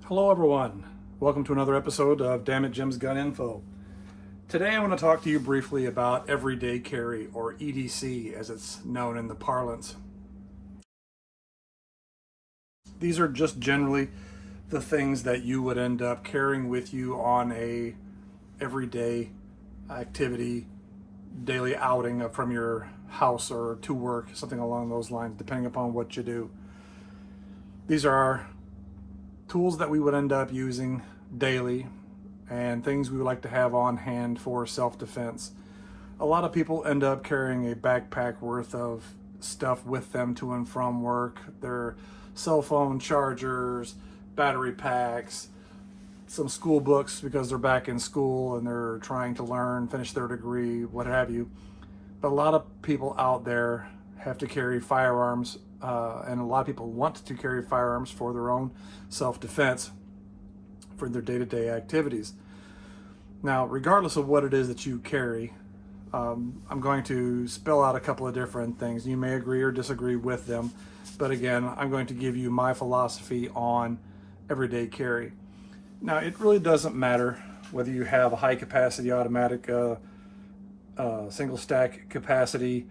Hello everyone, welcome to another episode of Dammit Jim's Gun Info. Today I want to talk to you briefly about everyday carry, or EDC as it's known in the parlance. These are just generally the things that you would end up carrying with you on a everyday activity, daily outing from your house or to work, something along those lines, depending upon what you do. These are tools that we would end up using daily and things we would like to have on hand for self-defense. A lot of people end up carrying a backpack worth of stuff with them to and from work. Their cell phone chargers, battery packs, some school books because they're back in school and they're trying to learn, finish their degree, what have you. But a lot of people out there have to carry firearms, and a lot of people want to carry firearms for their own self-defense for their day-to-day activities. Now, regardless of what it is that you carry, I'm going to spell out a couple of different things. You may agree or disagree with them, but again, I'm going to give you my philosophy on everyday carry. Now, it really doesn't matter whether you have a high capacity automatic, single stack capacity,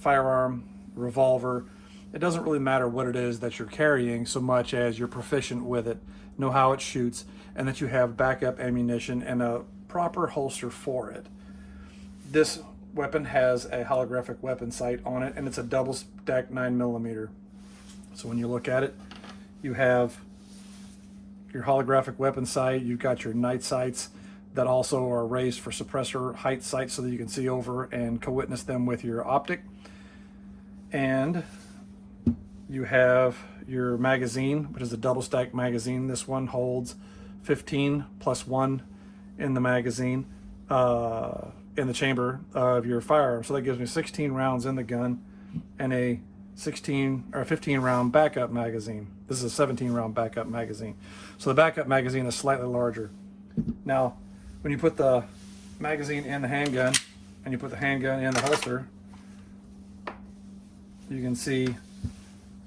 firearm, revolver. It doesn't really matter what it is that you're carrying so much as you're proficient with it, know how it shoots, and that you have backup ammunition and a proper holster for it. This weapon has a holographic weapon sight on it, and it's a double stack 9mm. So when you look at it, you have your holographic weapon sight, you've got your night sights that also are raised for suppressor height sights so that you can see over and co-witness them with your optic. And you have your magazine, which is a double stack magazine. This one holds 15 plus 1 in the magazine, in the chamber of your firearm. So that gives me 16 rounds in the gun and a 15 round backup magazine. This is a 17 round backup magazine. So the backup magazine is slightly larger. Now, when you put the magazine in the handgun and you put the handgun in the holster, you can see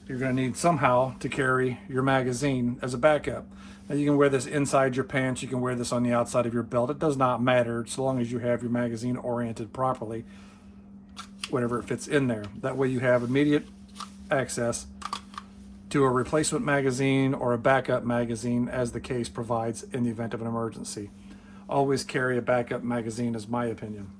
you're going to need somehow to carry your magazine as a backup. Now, you can wear this inside your pants, you can wear this on the outside of your belt. It does not matter so long as you have your magazine oriented properly, whatever it fits in there. That way you have immediate access to a replacement magazine or a backup magazine as the case provides in the event of an emergency. Always carry a backup magazine is my opinion.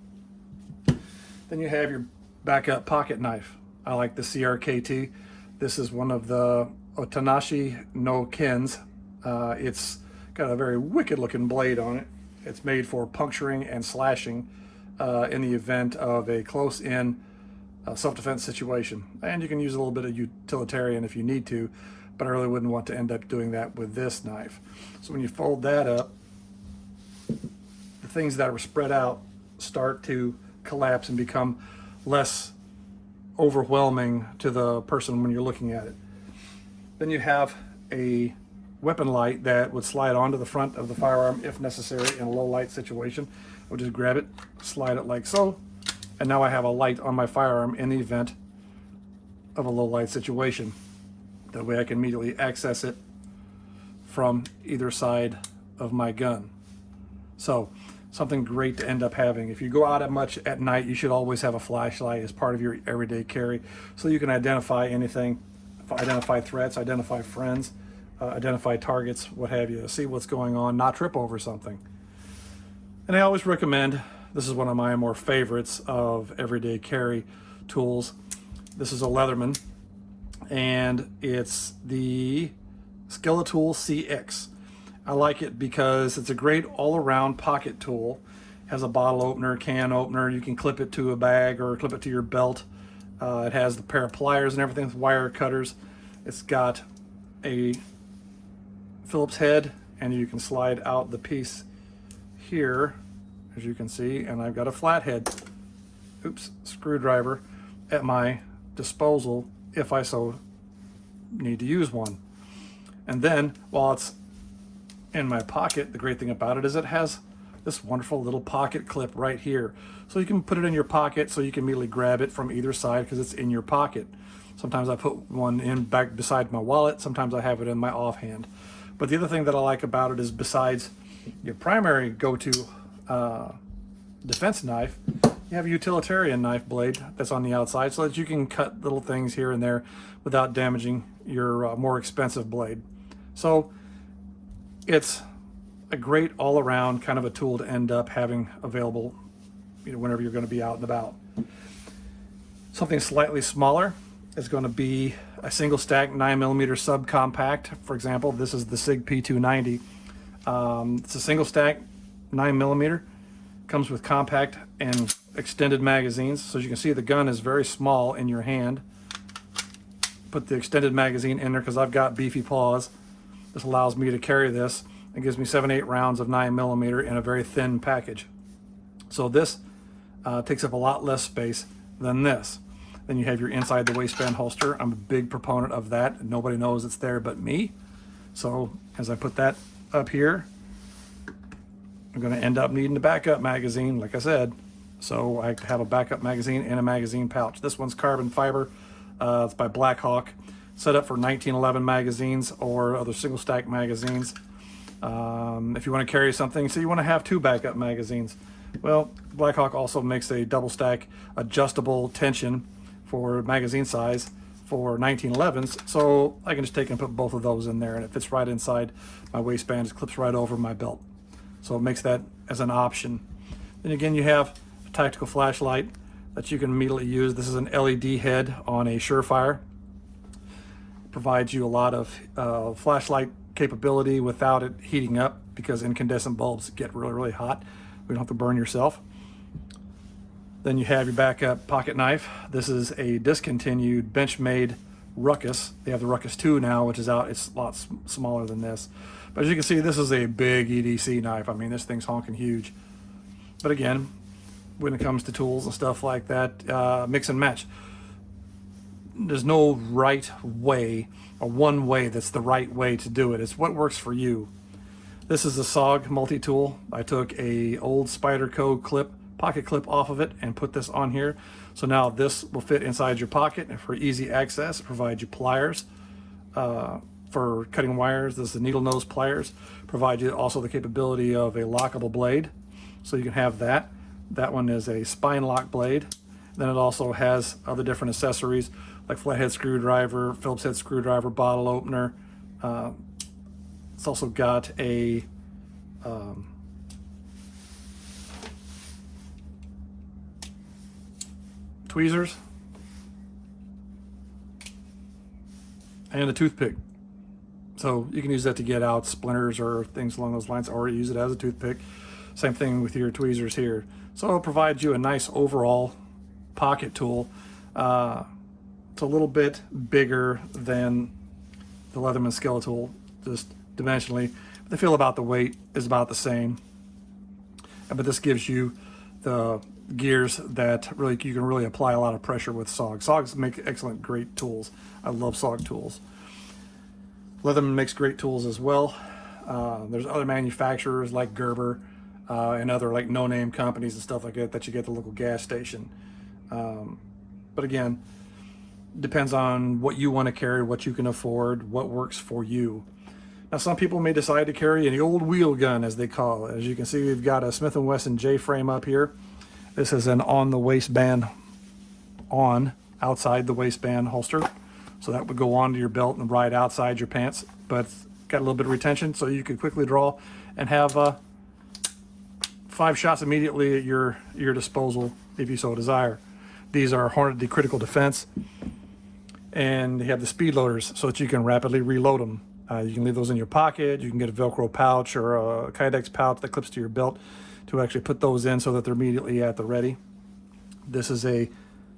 Then you have your backup pocket knife. I like the CRKT. This is one of the Otanashi no Kens. It's got a very wicked looking blade on it. It's made for puncturing and slashing in the event of a close-in self-defense situation. And you can use a little bit of utilitarian if you need to, but I really wouldn't want to end up doing that with this knife. So when you fold that up, the things that are spread out start to collapse and become less overwhelming to the person when you're looking at it. Then you have a weapon light that would slide onto the front of the firearm if necessary in a low light situation. I would just grab it, slide it like so, and now I have a light on my firearm in the event of a low light situation. That way I can immediately access it from either side of my gun. So something great to end up having. If you go out much at night, you should always have a flashlight as part of your everyday carry so you can identify anything, identify threats, identify friends, identify targets, what have you, see what's going on, not trip over something. And I always recommend, this is one of my more favorites of everyday carry tools. This is a Leatherman, and it's the Skeletool CX. I like it because it's a great all-around pocket tool. It has a bottle opener, can opener. You can clip it to a bag or clip it to your belt. It has the pair of pliers and everything with wire cutters. It's got a Phillips head, and you can slide out the piece here, as you can see, and I've got a flathead, screwdriver at my disposal if I so need to use one. And then, while it's in my pocket, the great thing about it is it has this wonderful little pocket clip right here. So you can put it in your pocket so you can immediately grab it from either side because it's in your pocket. Sometimes I put one in back beside my wallet, sometimes I have it in my offhand. But the other thing that I like about it is, besides your primary go-to defense knife, you have a utilitarian knife blade that's on the outside so that you can cut little things here and there without damaging your more expensive blade. So it's a great all-around kind of a tool to end up having available, you know, whenever you're going to be out and about. Something slightly smaller is going to be a single stack 9mm subcompact. For example, this is the SIG P290. It's a single stack 9mm, comes with compact and extended magazines. So as you can see, the gun is very small in your hand. Put the extended magazine in there because I've got beefy paws. This allows me to carry this. It gives me 7-8 rounds of 9mm in a very thin package. So this takes up a lot less space than this. Then you have your inside the waistband holster. I'm a big proponent of that. Nobody knows it's there but me. So as I put that up here, I'm going to end up needing a backup magazine, like I said. So I have a backup magazine and a magazine pouch. This one's carbon fiber. It's by Blackhawk. Set up for 1911 magazines or other single stack magazines. If you want to carry something, so you want to have 2 backup magazines. Well, Blackhawk also makes a double stack adjustable tension for magazine size for 1911s. So I can just take and put both of those in there, and it fits right inside my waistband. It clips right over my belt. So it makes that as an option. Then again, you have a tactical flashlight that you can immediately use. This is an LED head on a Surefire. It provides you a lot of flashlight capability without it heating up, because incandescent bulbs get really, really hot. We don't have to burn yourself. Then you have your backup pocket knife. This is a discontinued Benchmade Ruckus. They have the Ruckus 2 now, which is out. It's a lot smaller than this. But as you can see, this is a big EDC knife. I mean, this thing's honking huge. But again, when it comes to tools and stuff like that, mix and match. There's no right way or one way that's the right way to do it. It's what works for you. This is a SOG multi-tool. I took a old Spyderco clip, pocket clip off of it and put this on here. So now this will fit inside your pocket, and for easy access, it provides you pliers for cutting wires. This is the needle nose pliers. Provide you also the capability of a lockable blade, so you can have that. That one is a spine lock blade. Then it also has other different accessories like flathead screwdriver, Phillips head screwdriver, bottle opener. It's also got a tweezers and a toothpick. So you can use that to get out splinters or things along those lines, or use it as a toothpick. Same thing with your tweezers here. So it provides you a nice overall pocket tool. It's a little bit bigger than the Leatherman Skeletal, just dimensionally. But the feel about the weight is about the same. But this gives you the gears that really you can really apply a lot of pressure with SOG. SOGs make excellent, great tools. I love SOG tools. Leatherman makes great tools as well. There's other manufacturers like Gerber and other like no-name companies and stuff like that you get at the local gas station. But again, depends on what you want to carry, what you can afford, what works for you. Now, some people may decide to carry an old wheel gun, as they call it. As you can see, we've got a Smith & Wesson J-frame up here. This is an on the waistband, outside the waistband holster. So that would go onto your belt and ride outside your pants, but it's got a little bit of retention, so you could quickly draw and have 5 shots immediately at your disposal if you so desire. These are Hornady Critical Defense, and they have the speed loaders so that you can rapidly reload them. You can leave those in your pocket. You can get a Velcro pouch or a Kydex pouch that clips to your belt to actually put those in so that they're immediately at the ready. This is a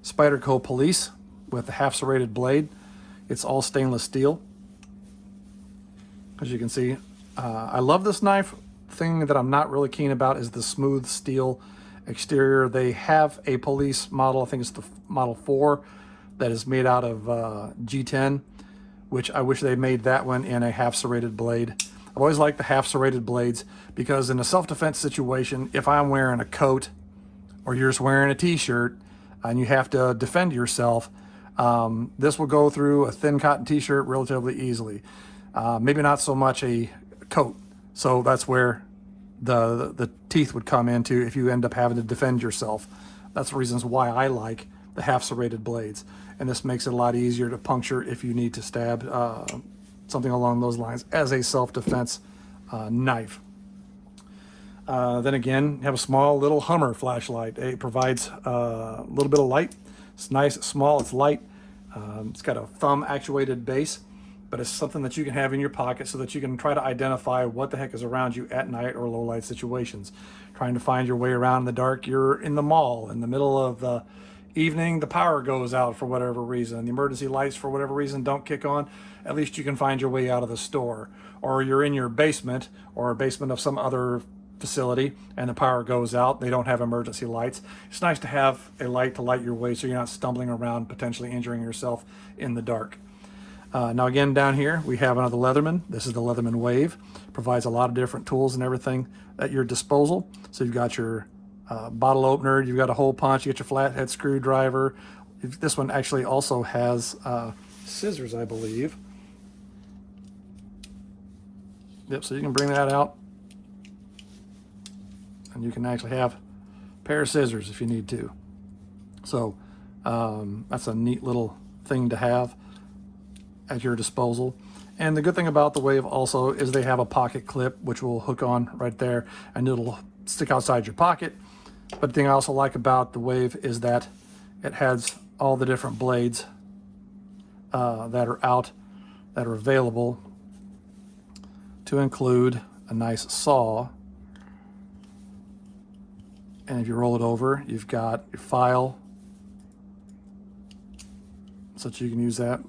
Spyderco Police with a half serrated blade. It's all stainless steel. As you can see, I love this knife. Thing that I'm not really keen about is the smooth steel exterior. They have a police model, I think it's the Model 4, that is made out of G10, which I wish they made that one in a half serrated blade. I've always liked the half serrated blades because in a self-defense situation, if I'm wearing a coat or you're just wearing a t-shirt and you have to defend yourself, this will go through a thin cotton t-shirt relatively easily. Maybe not so much a coat. So that's where the teeth would come into if you end up having to defend yourself. That's the reasons why I like the half serrated blades. And this makes it a lot easier to puncture if you need to stab something along those lines as a self-defense knife. Then again, you have a small little Hummer flashlight. It provides a little bit of light. It's nice, it's small, it's light. It's got a thumb actuated base, but it's something that you can have in your pocket so that you can try to identify what the heck is around you at night or low light situations. Trying to find your way around in the dark. You're in the mall in the middle of the evening, the power goes out for whatever reason, the emergency lights for whatever reason don't kick on. At least you can find your way out of the store. Or you're in your basement or a basement of some other facility and the power goes out, they don't have emergency lights. It's nice to have a light to light your way so you're not stumbling around potentially injuring yourself in the dark. Now again, down here we have another Leatherman. This is the Leatherman Wave. Provides a lot of different tools and everything at your disposal. So you've got your bottle opener, you've got a hole punch, you got your flathead screwdriver. This one actually also has scissors, I believe. Yep, so you can bring that out and you can actually have a pair of scissors if you need to. So that's a neat little thing to have at your disposal. And the good thing about the Wave also is they have a pocket clip which will hook on right there and it'll stick outside your pocket. But the thing I also like about the Wave is that it has all the different blades that are available, to include a nice saw. And if you roll it over, you've got your file, so that you can use that.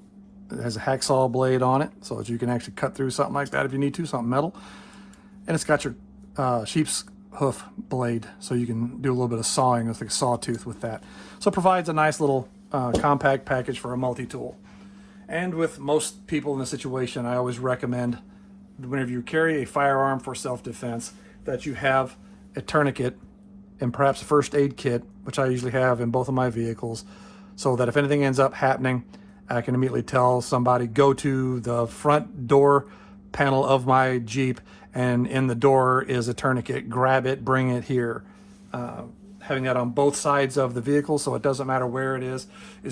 It has a hacksaw blade on it, so that you can actually cut through something like that if you need to, something metal. And it's got your sheep's hoof blade, so you can do a little bit of sawing with a sawtooth with that. So it provides a nice little compact package for a multi-tool. And with most people in the situation, I always recommend whenever you carry a firearm for self-defense that you have a tourniquet and perhaps a first aid kit, which I usually have in both of my vehicles, so that if anything ends up happening, I can immediately tell somebody, go to the front door panel of my Jeep and in the door is a tourniquet, grab it, bring it here. Having that on both sides of the vehicle so it doesn't matter where it is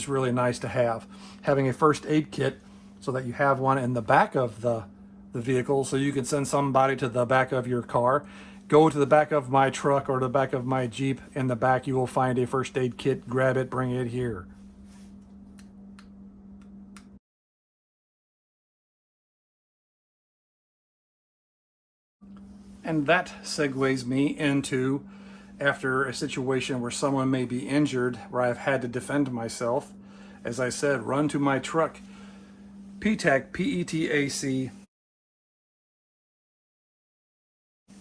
really nice to have. Having a first aid kit so that you have one in the back of the vehicle so you can send somebody to the back of your car. Go to the back of my truck or the back of my Jeep. In the back you will find a first aid kit, grab it, bring it here. And that segues me into, after a situation where someone may be injured, where I've had to defend myself, as I said, run to my truck. PTAC, P-E-T-A-C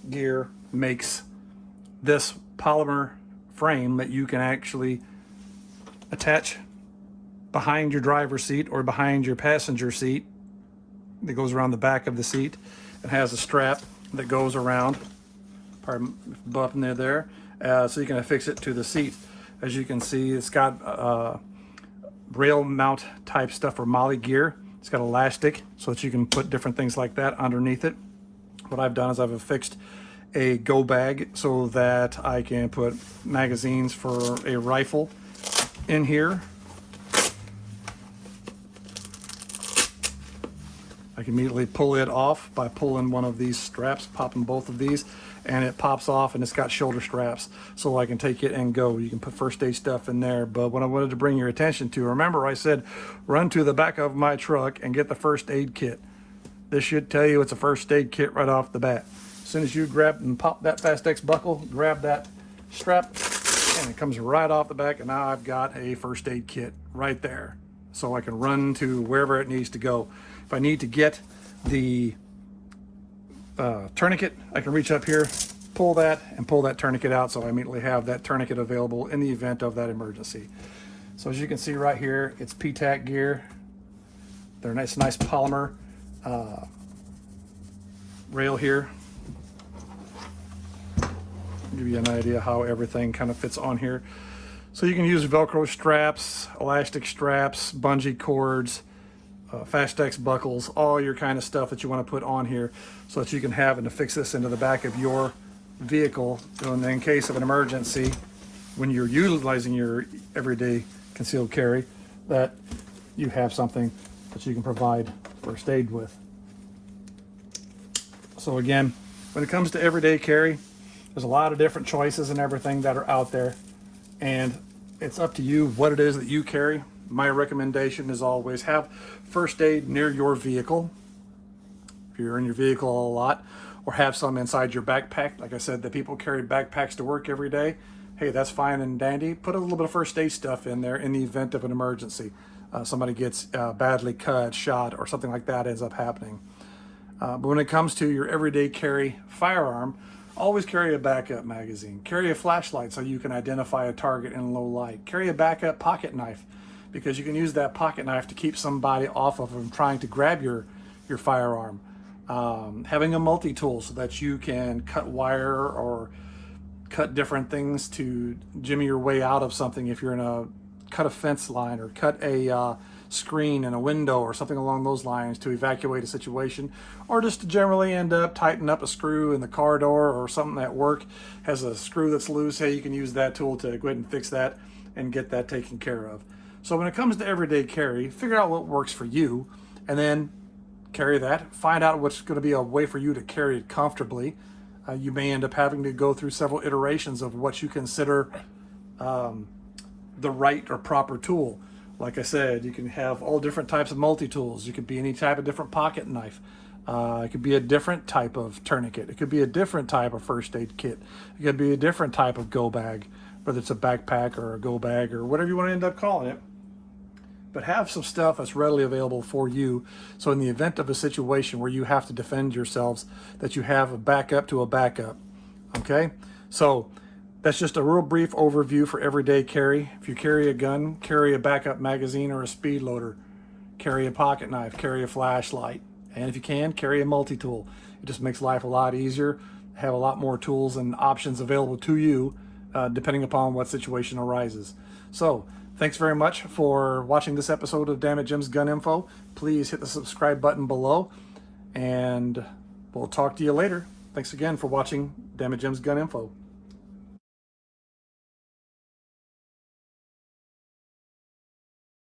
gear makes this polymer frame that you can actually attach behind your driver's seat or behind your passenger seat. That goes around the back of the seat. It has a strap that goes around, pardon, button there, so you can affix it to the seat. As you can see, it's got rail mount type stuff for molly gear. It's got elastic so that you can put different things like that underneath it. What I've done is I've affixed a go bag so that I can put magazines for a rifle in here. I can immediately pull it off by pulling one of these straps, popping both of these, and it pops off and it's got shoulder straps so I can take it and go. You can put first aid stuff in there. But what I wanted to bring your attention to, remember I said run to the back of my truck and get the first aid kit. This should tell you it's a first aid kit right off the bat. As soon as you grab and pop that Fast-X buckle, grab that strap, and it comes right off the back, and now I've got a first aid kit right there. So I can run to wherever it needs to go. If I need to get the tourniquet, I can reach up here, pull that, and pull that tourniquet out, so I immediately have that tourniquet available in the event of that emergency. So as you can see right here, it's PTAC gear. They're nice polymer rail here. Give you an idea how everything kind of fits on here. So you can use Velcro straps, elastic straps, bungee cords, Fastex buckles, all your kind of stuff that you want to put on here so that you can have and to fix this into the back of your vehicle. So in case of an emergency, when you're utilizing your everyday concealed carry, that you have something that you can provide first aid with. So again, when it comes to everyday carry, there's a lot of different choices and everything that are out there, and it's up to you what it is that you carry. My recommendation is always have first aid near your vehicle, if you're in your vehicle a lot, or have some inside your backpack. Like I said, the people carry backpacks to work every day. Hey, that's fine and dandy. Put a little bit of first aid stuff in there in the event of an emergency. Somebody gets badly cut, shot, or something like that ends up happening. But when it comes to your everyday carry firearm, always carry a backup magazine. Carry a flashlight so you can identify a target in low light. Carry a backup pocket knife, because you can use that pocket knife to keep somebody off of them trying to grab your firearm. Having a multi-tool so that you can cut wire or cut different things to jimmy your way out of something if you're in a cut a fence line, or cut a screen in a window or something along those lines to evacuate a situation, or just to generally end up tightening up a screw in the car door, or something at work has a screw that's loose. Hey, you can use that tool to go ahead and fix that and get that taken care of. So when it comes to everyday carry, figure out what works for you, and then carry that. Find out what's going to be a way for you to carry it comfortably. You may end up having to go through several iterations of what you consider the right or proper tool. Like I said, you can have all different types of multi-tools. You could be any type of different pocket knife. It could be a different type of tourniquet. It could be a different type of first aid kit. It could be a different type of go bag, whether it's a backpack or a go bag or whatever you want to end up calling it. But have some stuff that's readily available for you, so in the event of a situation where you have to defend yourselves, that you have a backup to a backup. Okay, so that's just a real brief overview for everyday carry. If you carry a gun, carry a backup magazine or a speed loader. Carry a pocket knife, carry a flashlight, and if you can, carry a multi-tool. It just makes life a lot easier. Have a lot more tools and options available to you depending upon what situation arises. So thanks very much for watching this episode of Dammit Jim's Gun Info. Please hit the subscribe button below, and we'll talk to you later. Thanks again for watching Dammit Jim's Gun Info.